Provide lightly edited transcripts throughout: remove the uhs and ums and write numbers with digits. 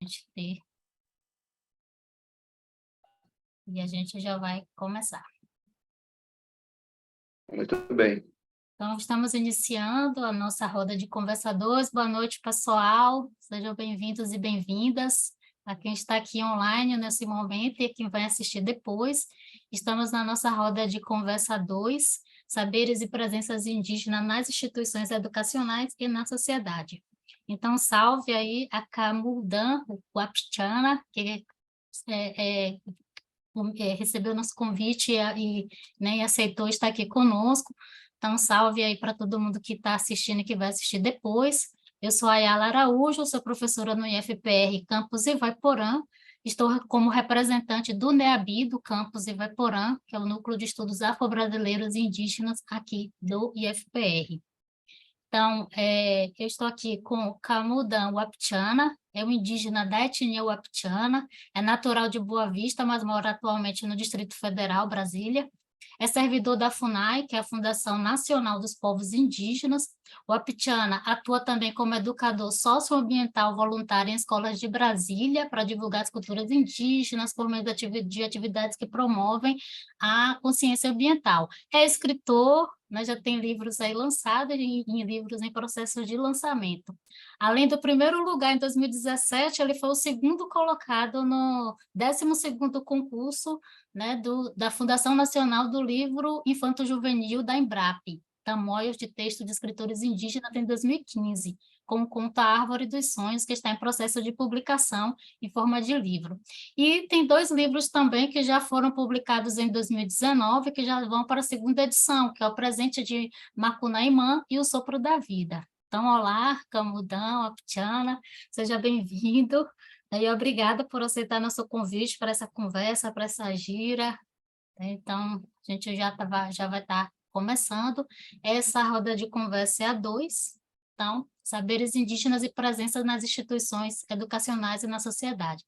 gente ter. E a gente já vai começar. Muito bem. Então, estamos iniciando a nossa roda de conversadores. Boa noite, pessoal. Sejam bem-vindos e bem-vindas a quem está aqui online nesse momento e a quem vai assistir depois. Estamos na nossa roda de conversadores, saberes e presenças indígenas nas instituições educacionais e na sociedade. Então, salve aí a Camuldan Wapchana, que recebeu nosso convite e aceitou estar aqui conosco. Então, salve aí para todo mundo que está assistindo e que vai assistir depois. Eu sou a Ayala Araújo, sou professora no IFPR Campus Ivaiporã. Estou como representante do NEABI, do Campus Ivaiporã, que é o Núcleo de Estudos Afro-Brasileiros e Indígenas aqui do IFPR. Então, eu estou aqui com o Camudan Wapchana, é um indígena da etnia Wapchana, é natural de Boa Vista, mas mora atualmente no Distrito Federal, Brasília. É servidor da FUNAI, que é a Fundação Nacional dos Povos Indígenas. O Wapchana atua também como educador socioambiental voluntário em escolas de Brasília para divulgar as culturas indígenas por meio de atividades que promovem a consciência ambiental. É escritor, né, já tem livros aí lançados e livros em processo de lançamento. Além do primeiro lugar em 2017, ele foi o segundo colocado no 12º concurso, né, da Fundação Nacional do Livro Infanto-Juvenil da Embrap, Tamoios de Texto de Escritores Indígenas em 2015, com o conto A Árvore dos Sonhos, que está em processo de publicação em forma de livro. E tem 2 livros também que já foram publicados em 2019, que já vão para a segunda edição, que é o Presente de Macunaímã e O Sopro da Vida. Então, olá, Camudão, Aptiana, seja bem-vindo. E obrigada por aceitar nosso convite para essa conversa, para essa gira. Então, a gente já vai estar começando. Essa roda de conversa é a 2. Então, saberes indígenas e presença nas instituições educacionais e na sociedade.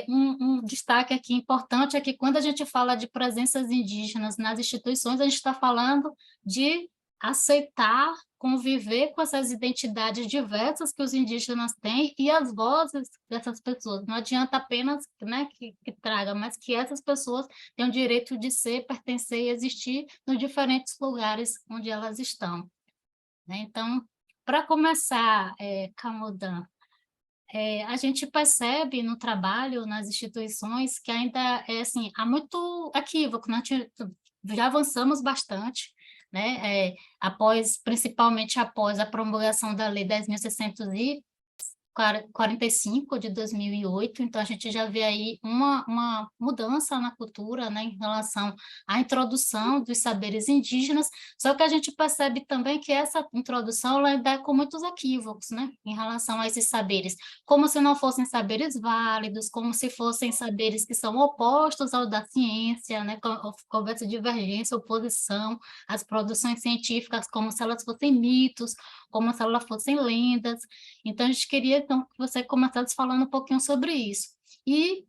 Um destaque aqui importante é que quando a gente fala de presenças indígenas nas instituições, a gente está falando de aceitar, conviver com essas identidades diversas que os indígenas têm e as vozes dessas pessoas. Não adianta apenas, né, que traga, mas que essas pessoas têm o direito de ser, pertencer e existir nos diferentes lugares onde elas estão, né? Então, para começar, Camudan, a gente percebe no trabalho, nas instituições, que ainda assim, há muito equívoco, né? Já avançamos bastante, né? Principalmente após a promulgação da Lei 10.645 de 2008, então a gente já vê aí uma mudança na cultura, né, em relação à introdução dos saberes indígenas, só que a gente percebe também que essa introdução ela ainda é com muitos equívocos, né, em relação a esses saberes, como se não fossem saberes válidos, como se fossem saberes que são opostos ao da ciência, né, conversa divergência, oposição às produções científicas, como se elas fossem mitos, como se elas fossem lendas. Então, a gente queria então, que você começasse falando um pouquinho sobre isso. E,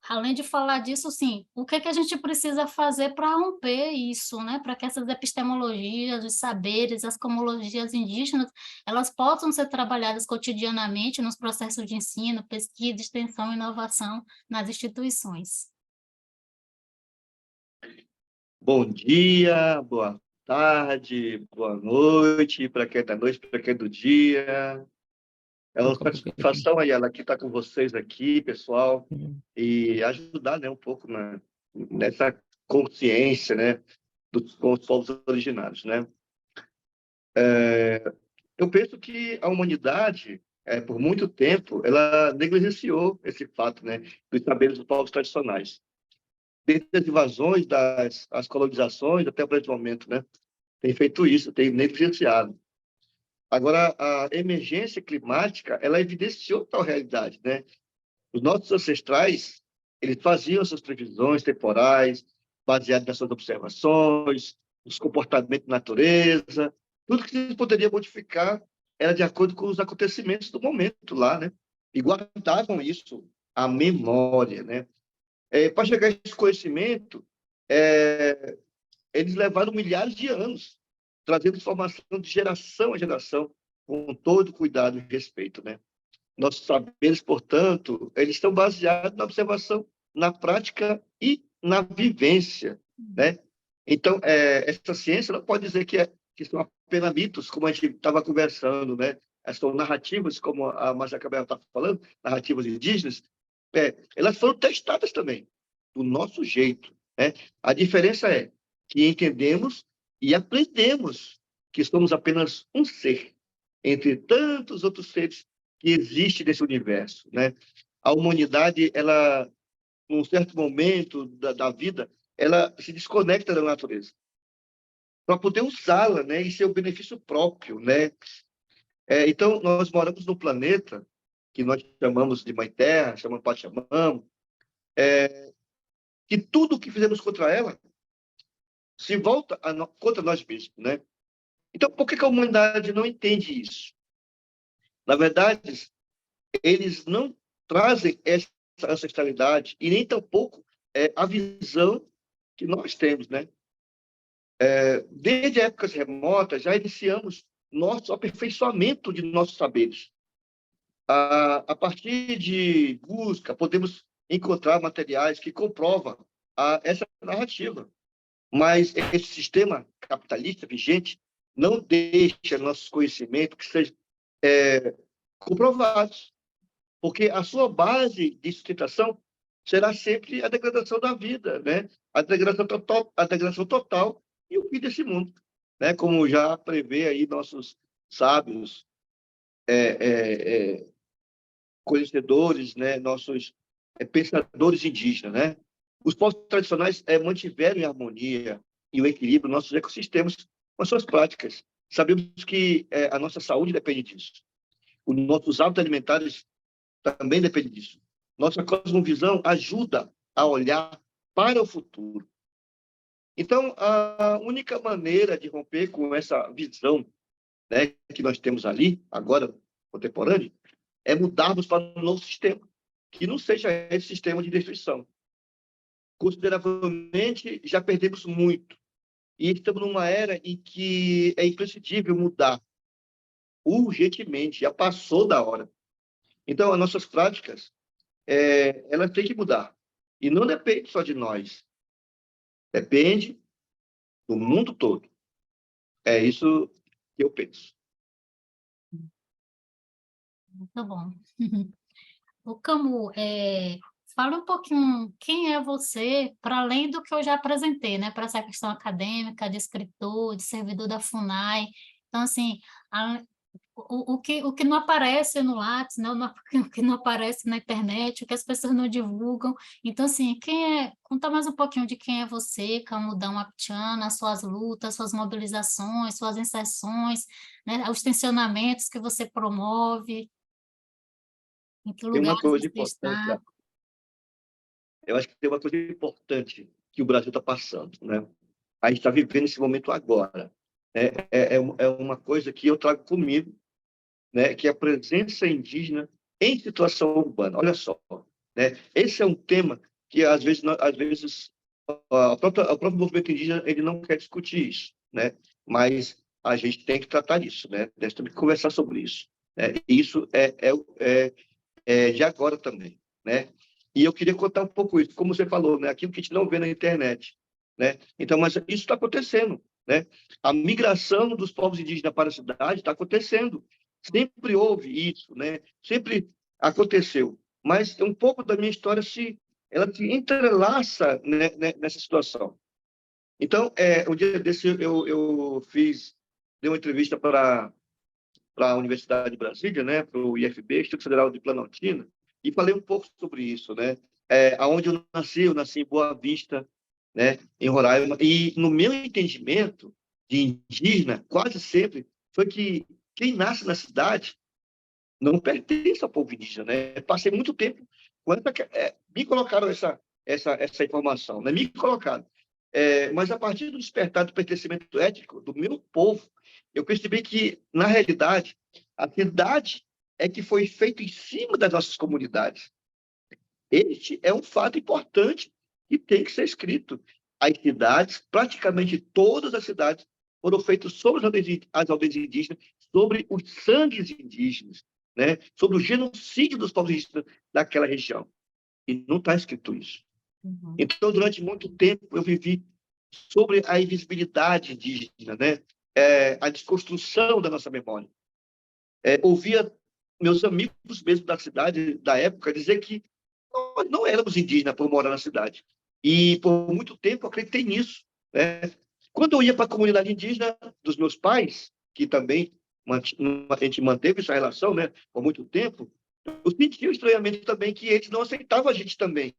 além de falar disso, sim, o que é que a gente precisa fazer para romper isso, né? Para que essas epistemologias, os saberes, as cosmologias indígenas, elas possam ser trabalhadas cotidianamente nos processos de ensino, pesquisa, extensão e inovação nas instituições. Bom dia, boa tarde, boa noite, para quem é da noite, para quem é do dia. É uma satisfação aí, ela que está com vocês aqui, pessoal, e ajudar, né, um pouco nessa consciência, né, com os povos originários, né? Eu penso que a humanidade, por muito tempo, ela negligenciou esse fato, né, dos saberes dos povos tradicionais. Desde as invasões, as colonizações, até o presente momento, né? Tem feito isso, tem negligenciado. Agora, a emergência climática, ela evidenciou tal realidade, né? Os nossos ancestrais, eles faziam suas previsões temporais, baseadas nas suas observações, os comportamentos da natureza, tudo que se poderia modificar era de acordo com os acontecimentos do momento lá, né? E guardavam isso, a memória, né? Para chegar a esse conhecimento, eles levaram milhares de anos, trazendo informação de geração a geração, com todo cuidado e respeito, né? Nossos saberes, portanto, eles estão baseados na observação, na prática e na vivência, né? Então, essa ciência não pode dizer que são apenas mitos, como a gente estava conversando, né? São narrativas, como a Márcia Cabral está falando, narrativas indígenas, elas foram testadas também, do nosso jeito, né? A diferença é que entendemos e aprendemos que somos apenas um ser, entre tantos outros seres que existem nesse universo, né? A humanidade, ela, num certo momento da vida, ela se desconecta da natureza para poder usá-la, né, e seu benefício próprio, né? Então, nós moramos num planeta que nós chamamos de Mãe Terra, chamamos Pachamama, que tudo que fizemos contra ela se volta contra nós mesmos, né? Então, por que a humanidade não entende isso? Na verdade, eles não trazem essa ancestralidade e nem tampouco a visão que nós temos, né? Desde épocas remotas, já iniciamos nosso aperfeiçoamento de nossos saberes. A partir de busca, podemos encontrar materiais que comprovam essa narrativa. Mas esse sistema capitalista vigente não deixa nossos conhecimentos que sejam comprovados, porque a sua base de sustentação será sempre a degradação da vida, né? A degradação total e o fim desse mundo, né? Como já prevê aí nossos sábios, conhecedores, né? Nossos pensadores indígenas, né? Os povos tradicionais mantiveram em harmonia e o equilíbrio nossos ecossistemas com as suas práticas. Sabemos que a nossa saúde depende disso. Os nossos hábitos alimentares também dependem disso. Nossa cosmovisão ajuda a olhar para o futuro. Então, a única maneira de romper com essa visão, né, que nós temos ali, agora, contemporânea, é mudarmos para um novo sistema, que não seja esse sistema de destruição. Consideravelmente, já perdemos muito. E estamos numa era em que é imprescindível mudar urgentemente, já passou da hora. Então, as nossas práticas, elas têm que mudar. E não depende só de nós, depende do mundo todo. É isso que eu penso. Muito bom. O Camus, fala um pouquinho quem é você, para além do que eu já apresentei, né? Para essa questão acadêmica, de escritor, de servidor da FUNAI. Então, assim, o que não aparece no Lattes, né? O que não aparece na internet, o que as pessoas não divulgam. Então, assim, conta mais um pouquinho de quem é você, Camudão Wapchana, suas lutas, suas mobilizações, suas inserções, né? Os tensionamentos que você promove, em que Tem uma lugares coisa você importante, está. eu acho que tem uma coisa importante que o Brasil está passando, né? A gente está vivendo esse momento agora. É uma coisa que eu trago comigo, né? Que é a presença indígena em situação urbana. Olha só, né? Esse é um tema que às vezes o próprio movimento indígena ele não quer discutir isso, né? Mas a gente tem que tratar isso, né? Nós temos que conversar sobre isso, né? E isso de agora também, né? E eu queria contar um pouco isso, como você falou, né? Aquilo que a gente não vê na internet, né? Então, mas isso está acontecendo, né? A migração dos povos indígenas para a cidade está acontecendo. Sempre houve isso, né? Sempre aconteceu. Mas um pouco da minha história ela se entrelaça, né, nessa situação. Então, um dia desse eu dei uma entrevista para a Universidade de Brasília, né, para o IFB, Instituto Federal de Planaltina, e falei um pouco sobre isso, né? Aonde eu nasci em Boa Vista, né, em Roraima, e no meu entendimento de indígena, quase sempre foi que quem nasce na cidade não pertence ao povo indígena, né? Passei muito tempo me colocaram essa informação, né? Me colocaram. Mas a partir do despertar do pertencimento étnico do meu povo, eu percebi que, na realidade, a cidade é que foi feita em cima das nossas comunidades. Este é um fato importante que tem que ser escrito. As cidades, praticamente todas as cidades, foram feitas sobre as aldeias indígenas, sobre os sangues indígenas. né, sobre o genocídio dos povos indígenas daquela região. E não está escrito isso. Uhum. Então, durante muito tempo, eu vivi sobre a invisibilidade indígena, né? A desconstrução da nossa memória. Ouvia meus amigos mesmo da cidade, da época, dizer que nós não éramos indígenas por morar na cidade. E, por muito tempo, eu acreditei nisso, né? Quando eu ia para a comunidade indígena dos meus pais, que também a gente manteve essa relação, né, por muito tempo, eu sentia o estranhamento também que eles não aceitavam a gente também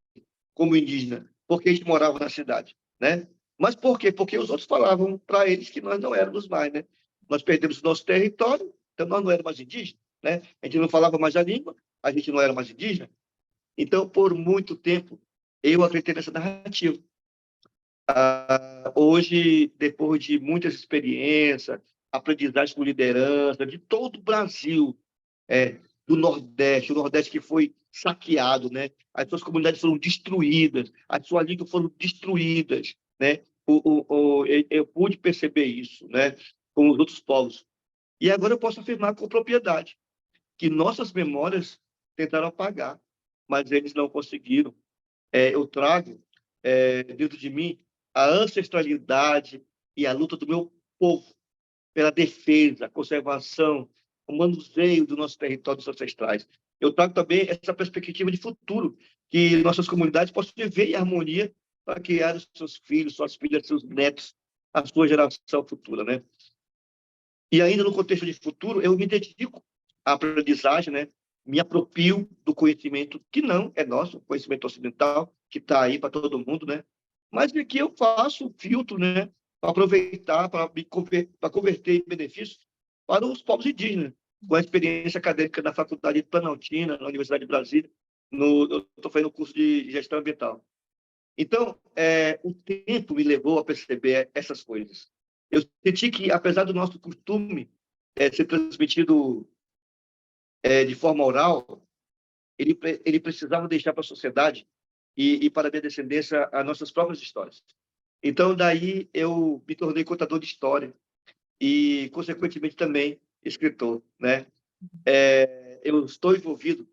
como indígena, porque a gente morava na cidade, né? Mas por quê? Porque os outros falavam para eles que nós não éramos mais, né? Nós perdemos o nosso território, então nós não éramos mais indígenas, né? A gente não falava mais a língua, a gente não era mais indígena. Então, por muito tempo, eu acreditei nessa narrativa. Hoje, depois de muitas experiências, aprendizagens com liderança de todo o Brasil, do Nordeste, o Nordeste que foi saqueado, né? As suas comunidades foram destruídas, as suas línguas foram destruídas, né? Eu pude perceber isso, né? Com os outros povos. E agora eu posso afirmar com propriedade que nossas memórias tentaram apagar, mas eles não conseguiram. Eu trago dentro de mim a ancestralidade e a luta do meu povo pela defesa, conservação, o manuseio do nosso território dos ancestrais. Eu trago também essa perspectiva de futuro, que nossas comunidades possam viver em harmonia para criar os seus filhos, suas filhas, seus netos, a sua geração futura, né? E ainda no contexto de futuro, eu me dedico à aprendizagem, né? Me aproprio do conhecimento que não é nosso, conhecimento ocidental, que está aí para todo mundo, né? Mas que eu faço filtro, né? Para aproveitar, para converter em benefícios para os povos indígenas, com a experiência acadêmica da Faculdade de Planaltina, na Universidade de Brasília, eu estou fazendo o curso de gestão ambiental. Então, o tempo me levou a perceber essas coisas. Eu senti que, apesar do nosso costume ser transmitido de forma oral, ele precisava deixar para a sociedade e para a minha descendência as nossas próprias histórias. Então, daí eu me tornei contador de história e, consequentemente, também escritor, né? Eu estou envolvido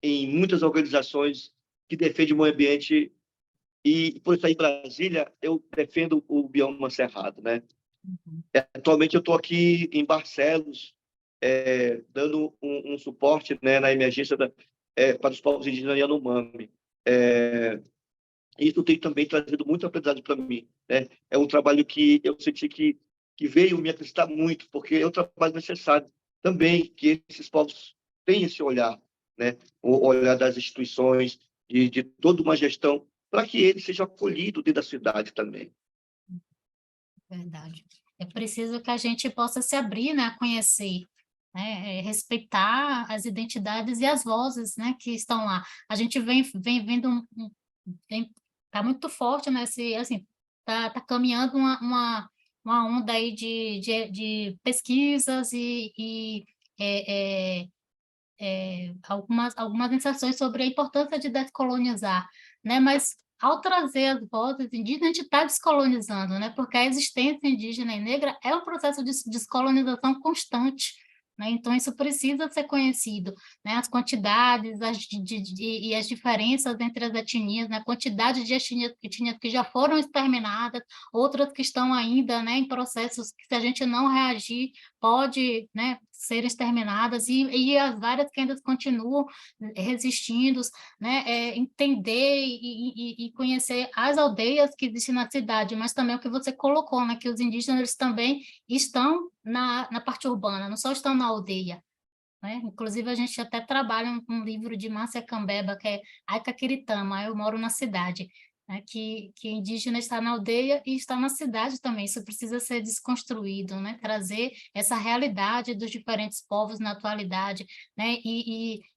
em muitas organizações que defendem o meio ambiente e, por estar em Brasília, eu defendo o bioma cerrado, né? Uhum. Atualmente eu estou aqui em Barcelos, dando um suporte, né, na emergência para os povos indígenas Yanomami. Isso tem também trazido muito aprendizado para mim, né? É um trabalho que eu senti que veio me acrescentar muito, porque é um trabalho necessário também que esses povos tenham esse olhar, né? O olhar das instituições, de toda uma gestão, para que eles sejam acolhidos dentro da cidade também. Verdade. É preciso que a gente possa se abrir, né, a conhecer, né, respeitar as identidades e as vozes, né, que estão lá. A gente vem vendo tá muito forte nesse, assim, tá caminhando uma onda aí de pesquisas e é, é, algumas mensações sobre a importância de descolonizar, né? Mas ao trazer as vozes indígenas, a gente está descolonizando, né? Porque a existência indígena e negra é um processo de descolonização constante, né? Então isso precisa ser conhecido, né? As quantidades e as diferenças entre as etnias, né? A quantidade de etnias que já foram exterminadas, outras que estão ainda, né, em processos que, se a gente não reagir, pode, né, ser exterminadas, e as várias que ainda continuam resistindo, né, entender e conhecer as aldeias que existem na cidade, mas também o que você colocou, né, que os indígenas também estão na parte urbana, não só estão na aldeia, né? Inclusive, a gente até trabalha um livro de Márcia Cambeba, que é Aicaquiritama, Eu Moro na Cidade, né? Que indígena está na aldeia e está na cidade também. Isso precisa ser desconstruído, né? Trazer essa realidade dos diferentes povos na atualidade, né?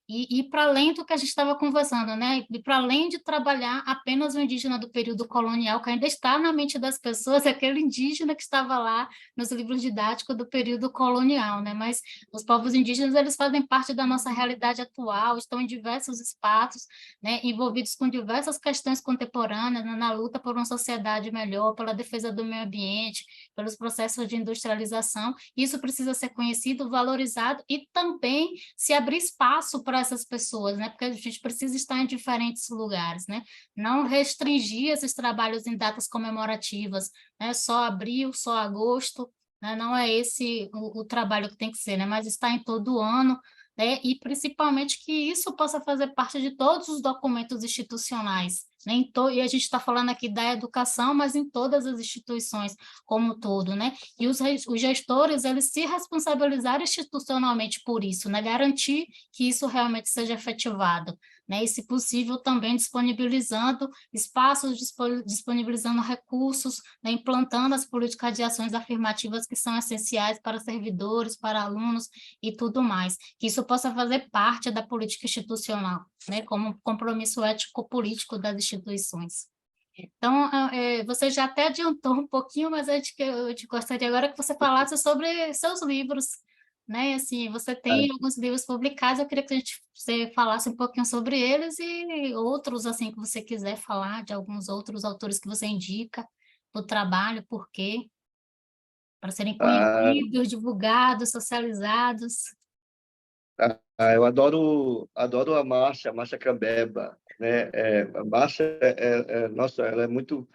E para além do que a gente estava conversando, né? E para além de trabalhar apenas o indígena do período colonial, que ainda está na mente das pessoas, é aquele indígena que estava lá nos livros didáticos do período colonial, né? Mas os povos indígenas, eles fazem parte da nossa realidade atual, estão em diversos espaços, né? Envolvidos com diversas questões contemporâneas, né? Na luta por uma sociedade melhor, pela defesa do meio ambiente, pelos processos de industrialização. Isso precisa ser conhecido, valorizado e também se abrir espaço para essas pessoas, né? Porque a gente precisa estar em diferentes lugares, né? Não restringir esses trabalhos em datas comemorativas, né? Só abril, só agosto, né? Não é esse o trabalho que tem que ser, né? Mas estar em todo ano, né? E principalmente que isso possa fazer parte de todos os documentos institucionais, né? E a gente está falando aqui da educação, mas em todas as instituições como um todo, né? E os gestores, eles se responsabilizarem institucionalmente por isso, né? Garantir que isso realmente seja efetivado, né? E, se possível, também disponibilizando espaços, disponibilizando recursos, né? Implantando as políticas de ações afirmativas que são essenciais para servidores, para alunos e tudo mais. Que isso possa fazer parte da política institucional, né? Como compromisso ético-político das instituições. Então, você já até adiantou um pouquinho, mas eu te gostaria agora que você falasse sobre seus livros, né? Assim, você tem alguns livros publicados, eu queria que você falasse um pouquinho sobre eles e outros, assim, que você quiser falar, de alguns outros autores que você indica do trabalho, por quê? Para serem Ah, conhecidos, divulgados, socializados. eu adoro a Márcia Cambeba, né? A Márcia, nossa, ela é muito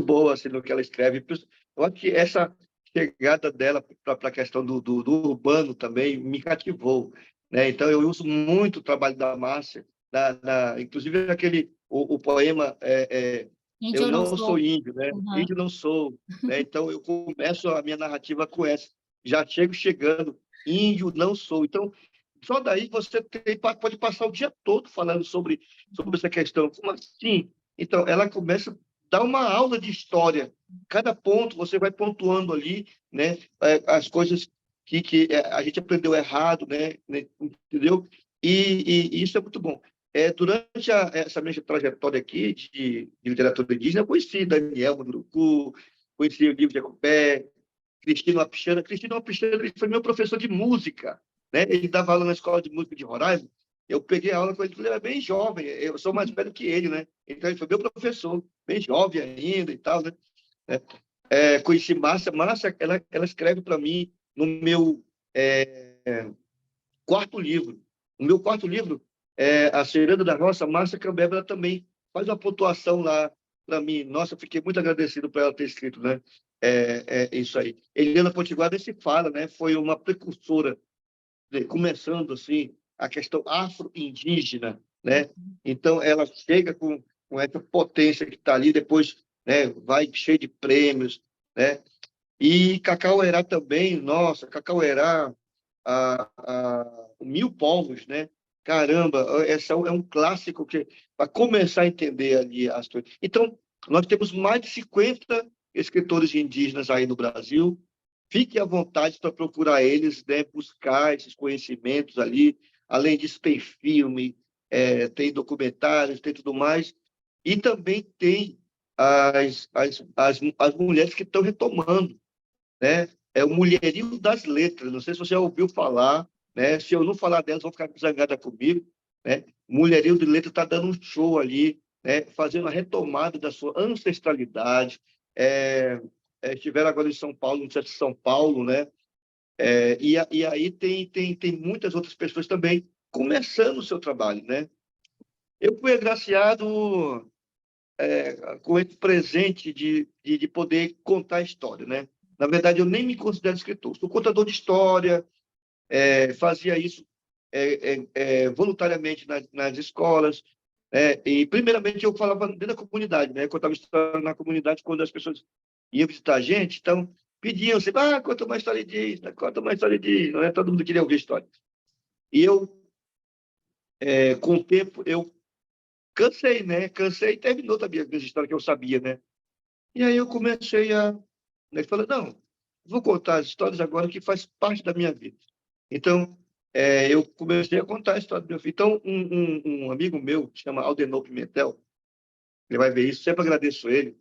boa assim, no que ela escreve. Eu acho que essa chegada dela para a questão do urbano também me cativou, né? Então, eu uso muito o trabalho da Márcia, inclusive o poema Índio Eu eu não Não Sou sou. Índio, né? Uhum. Índio não sou, né? Então, eu começo a minha narrativa com essa. Já chegando, índio não sou. Então, só daí você pode passar o dia todo falando sobre essa questão. Como assim? Então, ela começa a dar uma aula de história. Cada ponto você vai pontuando ali, né? As coisas que a gente aprendeu errado, né? Entendeu? E isso é muito bom. Durante essa minha trajetória aqui de literatura indígena, eu conheci Daniel Munduruku, conheci o livro de Ecopé, Cristino Apixana. Cristino Apixana ele foi meu professor de música, né? Ele dava aula na escola de música de Roraima. Eu peguei a aula com ele, ele era bem jovem, eu sou mais velho que ele, né? Então ele foi meu professor, bem jovem ainda e tal, né? Conheci Márcia. Márcia, ela escreve para mim no meu quarto livro. No meu quarto livro, A Ciranda da Roça, Márcia Cambeba, ela também faz uma pontuação lá para mim. Nossa, eu fiquei muito agradecido por ela ter escrito, né? Isso aí. Helena Potiguar nem se fala, né? Foi uma precursora, né? Começando assim a questão afro-indígena, né? Então ela chega com essa potência que está ali, depois, né? Vai cheio de prêmios, né? E Cacauerá também, nossa, Cacauerá, o Mil Povos, né? Caramba, esse é um clássico que para começar a entender ali as coisas. Então, nós temos mais de 50 escritores indígenas aí no Brasil. Fique à vontade para procurar eles, né? Buscar esses conhecimentos ali. Além disso, tem filme, tem documentários, tem tudo mais. E também tem as mulheres que estão retomando, né? É o Mulherio das Letras. Não sei se você já ouviu falar, né? Se eu não falar delas, vão ficar zangadas comigo, né? Mulherio de Letras está dando um show ali, né? Fazendo a retomada da sua ancestralidade. Estiveram agora em São Paulo, no centro de São Paulo, né? E aí tem muitas outras pessoas também começando o seu trabalho, né? Eu fui agraciado com esse presente de poder contar a história, né? Na verdade, eu nem me considero escritor, sou contador de história, fazia isso voluntariamente nas escolas, e primeiramente eu falava dentro da comunidade, né? Eu contava história na comunidade quando as pessoas iam visitar a gente, então pediam sempre, conta uma história indígena, conta uma história indígena, né? Todo mundo queria ouvir história. E eu, com o tempo, eu cansei, né? Cansei e terminou também as minhas histórias que eu sabia, né? E aí eu comecei né, falei, não, vou contar as histórias agora que faz parte da minha vida. Então, eu comecei a contar a história do meu filho. Então, um amigo meu, que chama Aldenor Pimentel, ele vai ver isso, sempre agradeço ele.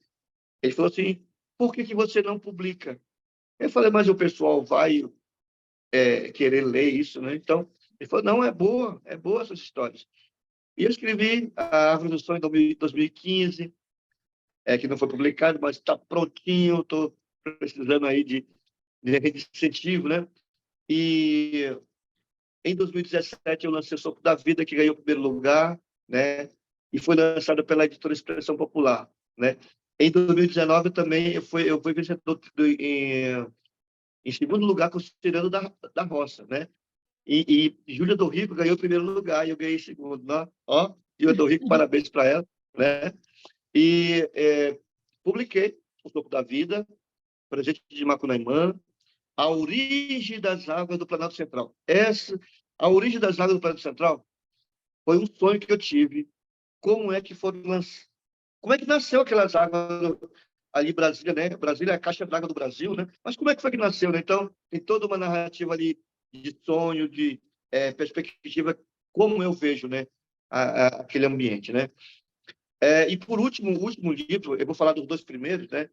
Ele falou assim: por que que você não publica? Eu falei: mas o pessoal vai querer ler isso, né? Então, ele falou: não, é boa essas histórias. E eu escrevi a Árvore do Sonho em 2015, que não foi publicado, mas está prontinho, estou precisando aí de incentivo, né? E em 2017 eu lancei o Sopro da Vida, que ganhou o primeiro lugar, né? E foi lançado pela editora Expressão Popular, né? Em 2019 também eu fui vencedor em segundo lugar com o Cirano da Roça, né? E Júlia do Rico ganhou o primeiro lugar e eu ganhei segundo, né? Ó, Júlia do Rico, parabéns para ela, né? E publiquei o Sopro da Vida, Presente de Macunaíma, A Origem das Águas do Planalto Central. A origem das águas do Planalto Central foi um sonho que eu tive. Como é que foram como é que nasceu aquelas águas ali em Brasília, né? Brasília é a caixa d'água do Brasil, né? Mas como é que foi que nasceu, né? Então, tem toda uma narrativa ali de sonho, de perspectiva, como eu vejo, né? Aquele ambiente, né? E por último, o último livro, eu vou falar dos dois primeiros, né?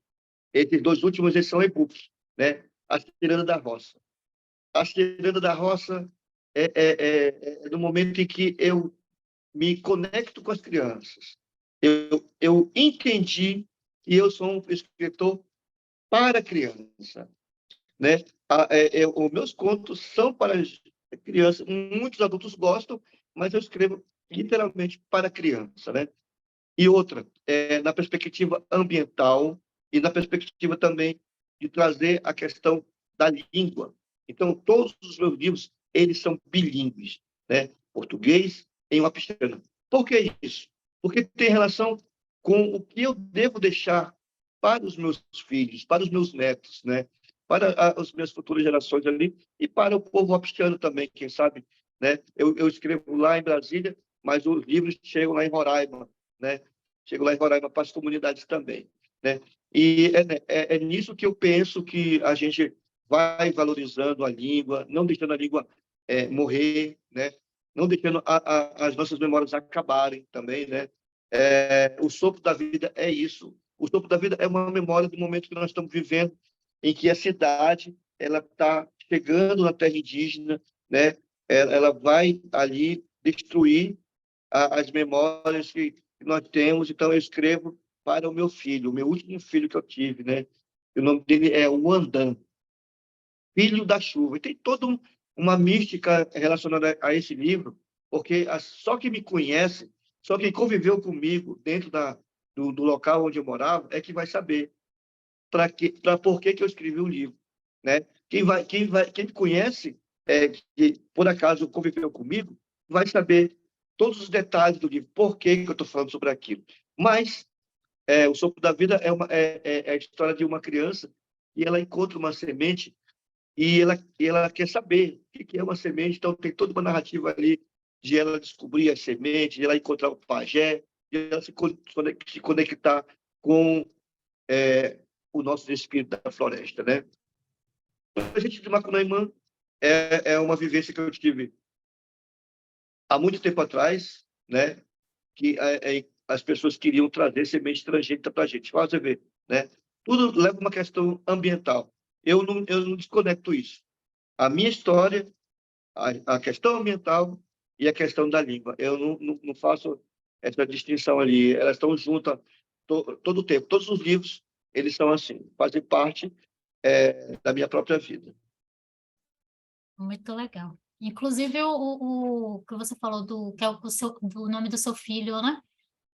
Esses dois últimos, eles são e-books, né? A Ciranda da Roça. A Ciranda da Roça é no momento em que eu me conecto com as crianças. Eu entendi que eu sou um escritor para criança, né? Os meus contos são para criança. Muitos adultos gostam, mas eu escrevo literalmente para criança, né? E outra, na perspectiva ambiental e na perspectiva também de trazer a questão da língua. Então, todos os meus livros, eles são bilíngues, né? Português em wapixana. Por que isso? Porque tem relação com o que eu devo deixar para os meus filhos, para os meus netos, né? Para as minhas futuras gerações ali e para o povo wapixano também, quem sabe, né? Eu escrevo lá em Brasília, mas os livros chegam lá em Roraima, né? Chego lá em Roraima para as comunidades também, né? E é nisso que eu penso que a gente vai valorizando a língua, não deixando a língua morrer, né? Não deixando as nossas memórias acabarem também, né? O sopro da vida é isso. O sopro da vida é uma memória do momento que nós estamos vivendo, em que a cidade ela está chegando na terra indígena, né? Ela vai ali destruir as memórias que nós temos. Então, eu escrevo para o meu filho, o meu último filho que eu tive, né? O nome dele é Wandan, Filho da Chuva. E tem toda uma mística relacionada a esse livro, porque só quem me conhece, só quem conviveu comigo dentro do local onde eu morava, é que vai saber para por que eu escrevi o livro, né? Quem me conhece, que por acaso conviveu comigo, vai saber todos os detalhes do livro, por que eu estou falando sobre aquilo. Mas o Sopro da Vida é a história de uma criança e ela encontra uma semente e ela quer saber o que é uma semente. Então tem toda uma narrativa ali de ela descobrir as sementes, de ela encontrar o pajé, de ela se conectar com o nosso espírito da floresta, né? A gente de Macunaíma é uma vivência que eu tive há muito tempo atrás, né? Que as pessoas queriam trazer semente transgênica para a gente. Olha, você vê, né? Tudo leva uma questão ambiental. Eu não desconecto isso. A minha história, a questão ambiental e a questão da língua. Eu não faço essa distinção ali. Elas estão juntas todo o tempo. Todos os livros, eles são assim, fazem parte da minha própria vida. Muito legal. Inclusive, o que você falou que é do nome do seu filho, né?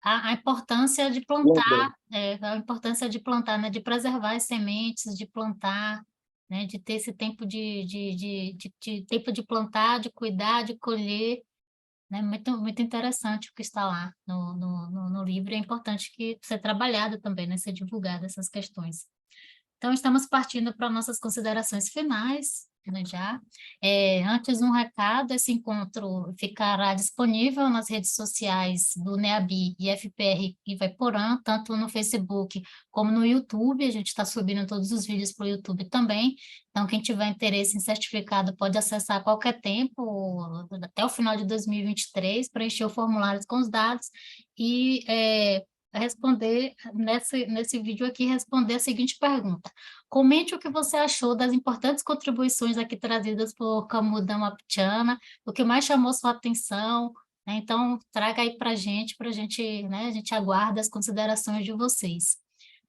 A importância de London. plantar, a importância de plantar, né? De preservar as sementes, de plantar, né? De ter esse tempo de tempo de plantar, de cuidar, de colher, né? Muito, muito interessante o que está lá no livro. É importante que seja trabalhado também, né? Ser divulgado essas questões. Então, estamos partindo para nossas considerações finais. Já. Antes, um recado, esse encontro ficará disponível nas redes sociais do NEABI e FPR Ivaiporã, tanto no Facebook como no YouTube. A gente está subindo todos os vídeos para o YouTube também. Então, quem tiver interesse em certificado pode acessar a qualquer tempo, até o final de 2023, preencher o formulário com os dados e responder, nesse vídeo aqui, responder a seguinte pergunta. Comente o que você achou das importantes contribuições aqui trazidas por Camudam Apchana, o que mais chamou sua atenção, né? Então, traga aí para a gente, né? A gente aguarda as considerações de vocês.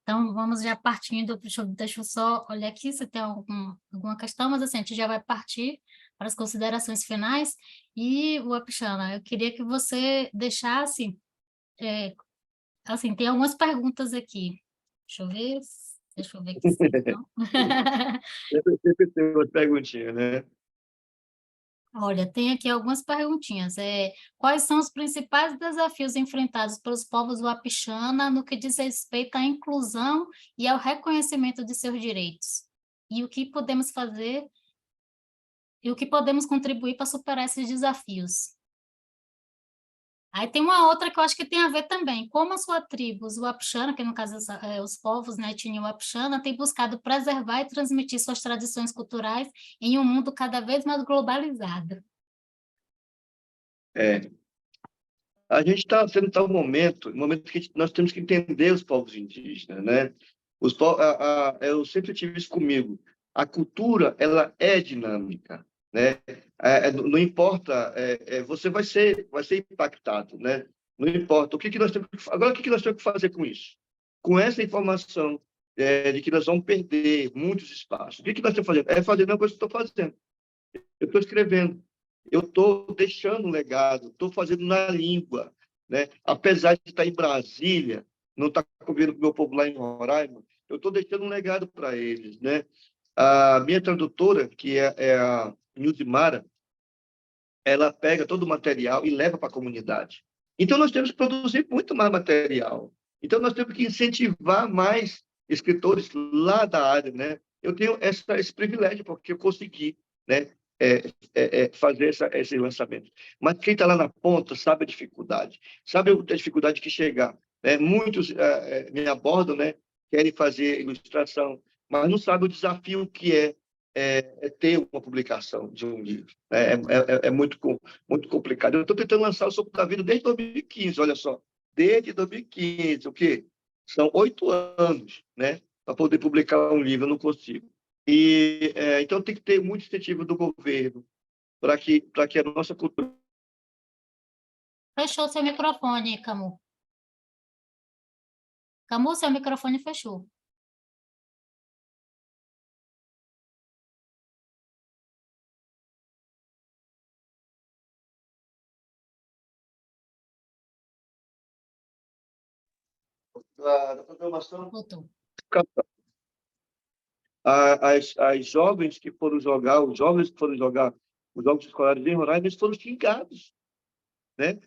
Então, vamos já partindo, deixa eu só olhar aqui se tem alguma questão, mas assim, a gente já vai partir para as considerações finais. E, Apchana, eu queria que você deixasse, assim, tem algumas perguntas aqui. Deixa eu ver aqui se não. Sempre tem uma perguntinha, né? Olha, tem aqui algumas perguntinhas. Quais são os principais desafios enfrentados pelos povos Wapixana no que diz respeito à inclusão e ao reconhecimento de seus direitos? E o que podemos fazer e o que podemos contribuir para superar esses desafios? Aí tem uma outra que eu acho que tem a ver também. Como a sua tribo, os Wapixana, que no caso os povos, né, etnia Wapixana, tem buscado preservar e transmitir suas tradições culturais em um mundo cada vez mais globalizado. É, a gente está sendo tal momento, um momento que nós temos que entender os povos indígenas, né? Eu sempre tive isso comigo. A cultura, ela é dinâmica, né? Não importa, você vai ser impactado, né? Não importa. Agora, o que nós temos que fazer com isso? Com essa informação de que nós vamos perder muitos espaços, o que nós estamos fazendo? É fazer a mesma coisa que eu estou fazendo. Eu estou escrevendo, eu estou deixando um legado, estou fazendo na língua, né? Apesar de estar em Brasília, não estar convivendo com o meu povo lá em Roraima, eu estou deixando um legado para eles, né? A minha tradutora, que é a Nilzimara, ela pega todo o material e leva para a comunidade. Então, nós temos que produzir muito mais material. Então, nós temos que incentivar mais escritores lá da área, né? Eu tenho esse privilégio, porque eu consegui, né, fazer esse lançamento. Mas quem está lá na ponta sabe a dificuldade, sabe a dificuldade que chegar. Né? Muitos me abordam, né, querem fazer ilustração, mas não sabem o desafio que é ter uma publicação de um livro. É muito complicado. Eu estou tentando lançar o Sopro da Vida desde 2015, olha só. Desde 2015, o quê? São 8 anos, né? Para poder publicar um livro, eu não consigo. Então, tem que ter muito incentivo do governo para que a nossa cultura... Fechou seu microfone, Camu. Camu, seu microfone fechou. da programação. Voltou. As jovens que foram jogar, os jovens que foram jogar os jogos escolares em Roraima, eles foram xingados, né?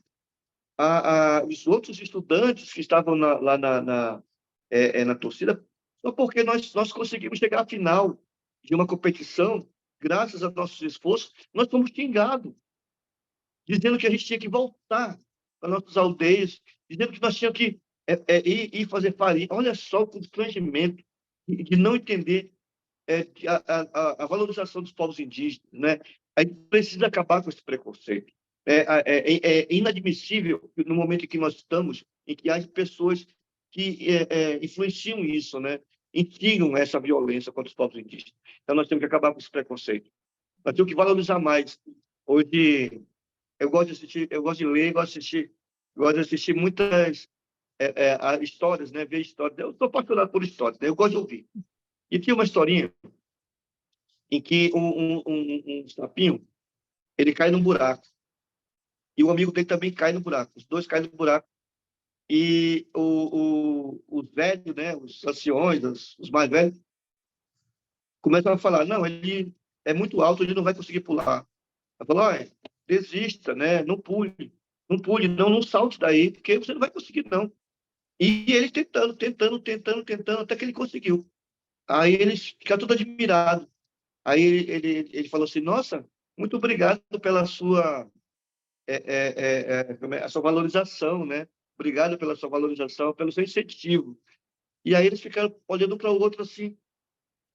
Os outros estudantes que estavam lá na torcida, só porque nós conseguimos chegar à final de uma competição, graças a nossos esforços, nós fomos xingados, dizendo que a gente tinha que voltar para nossas aldeias, dizendo que nós tínhamos que ir fazer farinha. Olha só o constrangimento de não entender a valorização dos povos indígenas, né? A gente precisa acabar com esse preconceito. É inadmissível no momento em que nós estamos, em que há pessoas que influenciam isso, né? Instigam essa violência contra os povos indígenas. Então, nós temos que acabar com esse preconceito. Nós temos que valorizar mais. Hoje, eu gosto de assistir, eu gosto de ler, gosto de assistir muitas histórias, né? Ver histórias. Eu sou apaixonado por histórias, né? Eu gosto de ouvir. E tinha uma historinha em que um sapinho, ele cai num buraco. E o amigo dele também cai no buraco. Os dois caem no buraco. E os velhos, né, os anciões, os mais velhos, começam a falar, não, ele é muito alto, ele não vai conseguir pular. Ela falou, olha, desista, né, não pule, não salte daí, porque você não vai conseguir, não. E ele tentando, até que ele conseguiu. Aí eles ficam todos admirados. Aí ele falou assim, nossa, muito obrigado pela sua, a sua valorização, né? Obrigado pela sua valorização, pelo seu incentivo. E aí eles ficaram olhando para o outro assim,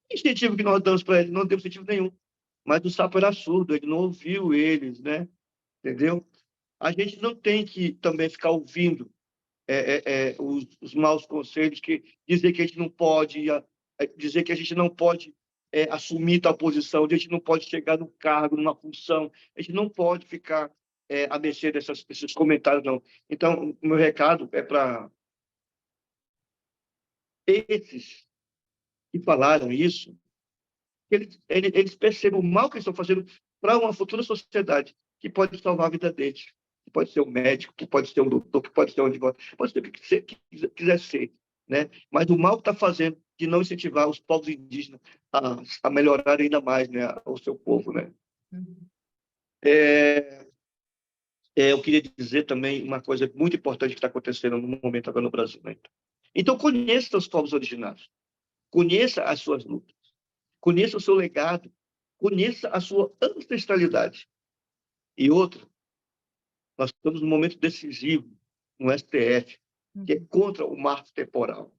que incentivo que nós damos para ele? Não deu incentivo nenhum. Mas o sapo era surdo, ele não ouviu eles, né? Entendeu? A gente não tem que também ficar ouvindo os maus conselhos, que dizer que a gente não pode, dizer que a gente não pode assumir tal posição, a gente não pode chegar no cargo, numa função, a gente não pode ficar a mercê desses comentários, não. Então, o meu recado é para esses que falaram isso, que eles percebam o mal que eles estão fazendo para uma futura sociedade que pode salvar a vida deles, que pode ser um médico, que pode ser um doutor, que pode ser um advogado, pode ser o que quiser ser, né? Mas o mal que está fazendo de não incentivar os povos indígenas a melhorar ainda mais, né, o seu povo, né? Uhum. Eu queria dizer também uma coisa muito importante que está acontecendo no momento agora no Brasil, né? Então, conheça os povos originários, conheça as suas lutas, conheça o seu legado, conheça a sua ancestralidade. E outro, nós estamos num momento decisivo no STF, que é contra o marco temporal.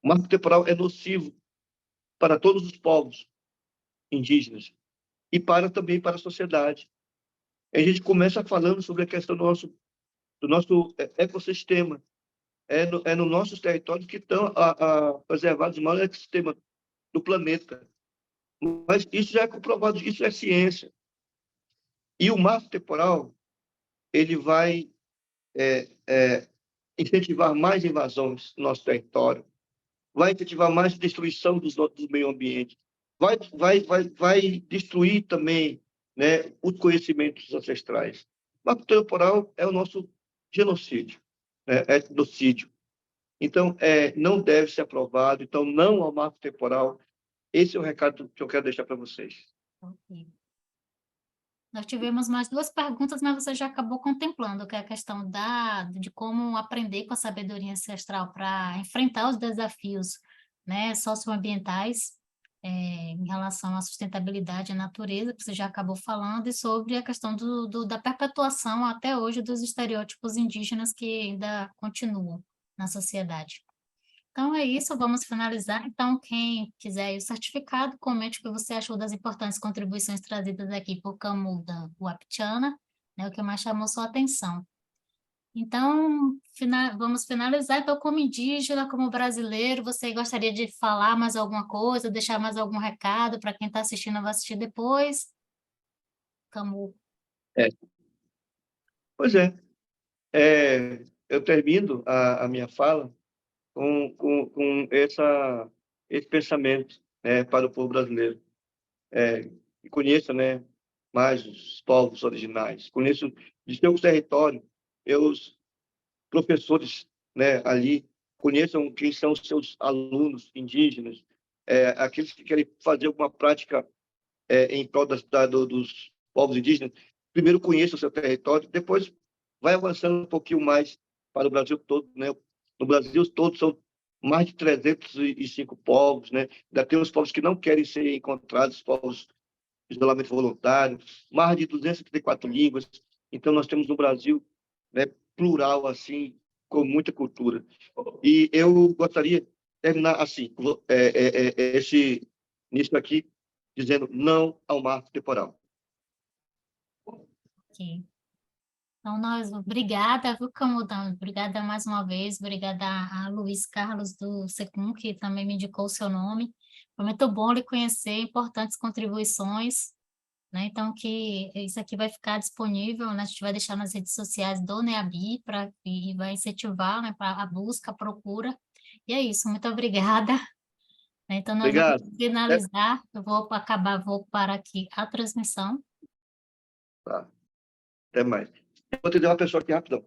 O marco temporal é nocivo para todos os povos indígenas e também para a sociedade. A gente começa falando sobre a questão do nosso ecossistema. No nossos territórios que estão preservados os maiores ecossistemas do planeta. Mas isso já é comprovado, isso é ciência. E o marco temporal ele vai incentivar mais invasões no nosso território, vai incentivar mais destruição do meio ambiente, vai destruir também, né, os conhecimentos ancestrais. O marco temporal é o nosso genocídio, né, etnocídio. Então, não deve ser aprovado, então não ao marco temporal. Esse é o recado que eu quero deixar para vocês. Ok. Nós tivemos mais duas perguntas, mas você já acabou contemplando, que é a questão de como aprender com a sabedoria ancestral para enfrentar os desafios, né, socioambientais, em relação à sustentabilidade e à natureza, que você já acabou falando, e sobre a questão da perpetuação até hoje dos estereótipos indígenas que ainda continuam na sociedade. Então é isso, vamos finalizar. Então, quem quiser o certificado, comente o que você achou das importantes contribuições trazidas aqui por Camunda Wapichana, né, o que mais chamou sua atenção. Então, vamos finalizar. Então, como indígena, como brasileiro, você gostaria de falar mais alguma coisa, deixar mais algum recado para quem está assistindo, vai assistir depois? Camu. É, pois eu termino a minha fala com esse pensamento, né, para o povo brasileiro. E conheça, né, mais os povos originais, conheça de seu território, os professores, né, ali, conheçam quem são os seus alunos indígenas, aqueles que querem fazer alguma prática em prol dos povos indígenas. Primeiro conheça o seu território, depois vai avançando um pouquinho mais para o Brasil todo, né? No Brasil todo são mais de 305 povos, né? Ainda tem os povos que não querem ser encontrados, povos de isolamento voluntário, mais de 234 línguas. Então, nós temos no Brasil, né, plural, assim, com muita cultura. E eu gostaria de terminar assim, nisso aqui, dizendo não ao marco temporal. Ok. Então, obrigada, viu, Camudão? Obrigada mais uma vez, obrigada a Luiz Carlos do Secum, que também me indicou o seu nome. Foi muito bom lhe conhecer, importantes contribuições, né? Então, que isso aqui vai ficar disponível, né? A gente vai deixar nas redes sociais do NEABI e vai incentivar, né, para a busca, a procura. E é isso, muito obrigada. Então, nós vamos Obrigado. finalizar. Eu vou parar aqui a transmissão. Tá. Até mais. Eu vou atender uma pessoa aqui rapidão.